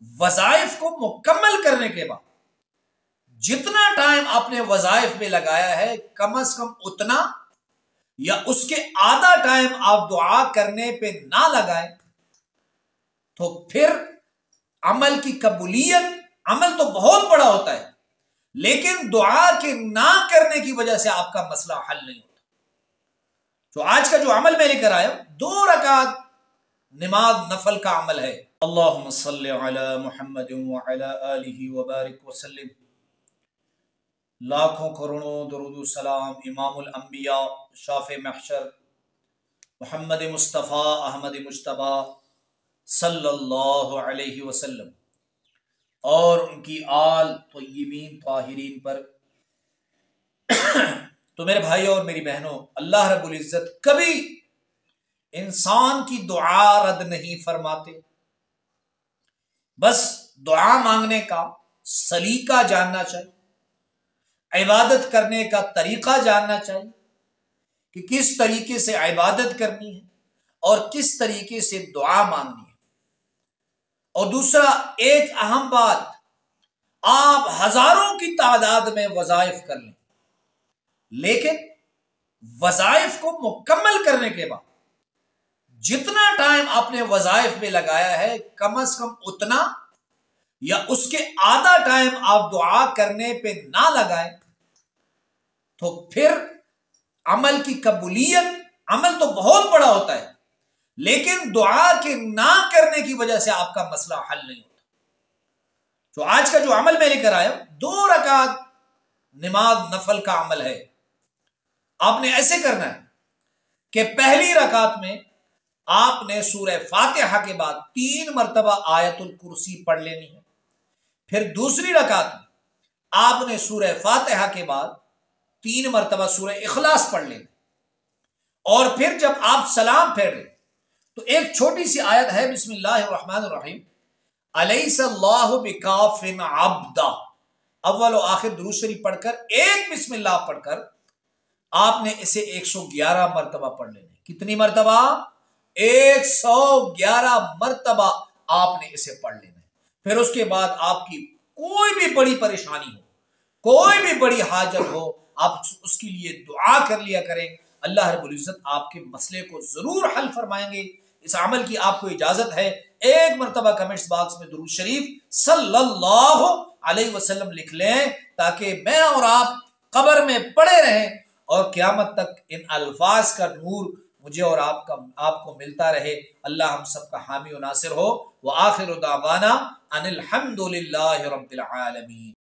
وظائف کو مکمل کرنے کے بعد جتنا ٹائم آپ نے وظائف میں لگایا ہے کم از کم اتنا یا اس کے آدھا ٹائم آپ دعا کرنے پہ نہ لگائیں تو پھر عمل کی قبولیت، عمل تو بہت بڑا ہوتا ہے لیکن دعا کے نہ کرنے کی وجہ سے آپ کا مسئلہ حل نہیں ہوتا۔ تو آج کا جو عمل میں لے کر آیا 2 رکعت نماز نفل کا عمل ہے۔ اللہم صلی علی محمد وعلی آلہ وبارک وسلم۔ لاکھوں کروڑوں درود و سلام امام الانبیاء شافع محشر محمد مصطفیٰ احمد مجتبی صلی اللہ علیہ وسلم اور ان کی آل طیبین طاہرین پر۔ تو میرے بھائی اور میری بہنوں، اللہ رب العزت کبھی انسان کی دعا رد نہیں فرماتے، بس دعا مانگنے کا سلیقہ جاننا چاہیے، عبادت کرنے کا طریقہ جاننا چاہیے کہ کس طریقے سے عبادت کرنی ہے اور کس طریقے سے دعا مانگنی ہے۔ اور دوسرا ایک اہم بات، آپ ہزاروں کی تعداد میں وظائف کر لیں لیکن وظائف کو مکمل کرنے کے بعد جتنا ٹائم آپ نے وظائف میں لگایا ہے کم از کم اتنا یا اس کے آدھا ٹائم آپ دعا کرنے پہ نہ لگائیں تو پھر عمل کی قبولیت، عمل تو بہت بڑا ہوتا ہے لیکن دعا کے نہ کرنے کی وجہ سے آپ کا مسئلہ حل نہیں ہوتا۔ تو آج کا جو عمل میں لے کر آیا 2 رکعت نماز نفل کا عمل ہے۔ آپ نے ایسے کرنا ہے کہ پہلی رکعت میں آپ نے سورہ فاتحہ کے بعد 3 مرتبہ آیت الکرسی پڑھ لینی ہے، پھر دوسری رکعت میں آپ نے سورہ فاتحہ کے بعد 3 مرتبہ سورہ اخلاص پڑھ لینا، اور پھر جب آپ سلام پھیر لیں تو ایک چھوٹی سی آیت ہے، بسم اللہ الرحمن الرحیم، الیس اللہ بکاف عبدا، اول و آخر درود شریف پڑھ کر ایک بسم اللہ پڑھ کر آپ نے اسے 111 مرتبہ پڑھ لینا۔ کتنی مرتبہ؟ 111 مرتبہ آپ نے اسے پڑھ لینا ہے۔ پھر اس کے بعد آپ کی کوئی بھی بڑی پریشانی ہو، کوئی بھی بڑی حاجت ہو، آپ اس کے لیے دعا کر لیا کریں، اللہ رب العزت آپ کے مسئلے کو ضرور حل فرمائیں گے۔ اس عمل کی آپ کو اجازت ہے، ایک مرتبہ کمنٹس باکس میں درود شریف صلی اللہ علیہ وسلم لکھ لیں تاکہ میں اور آپ قبر میں پڑے رہیں اور قیامت تک ان الفاظ کا نور مجھے اور آپ کو ملتا رہے۔ اللہ ہم سب کا حامی و ناصر ہو۔ وآخر دعوانا ان الحمد للہ رب العالمین۔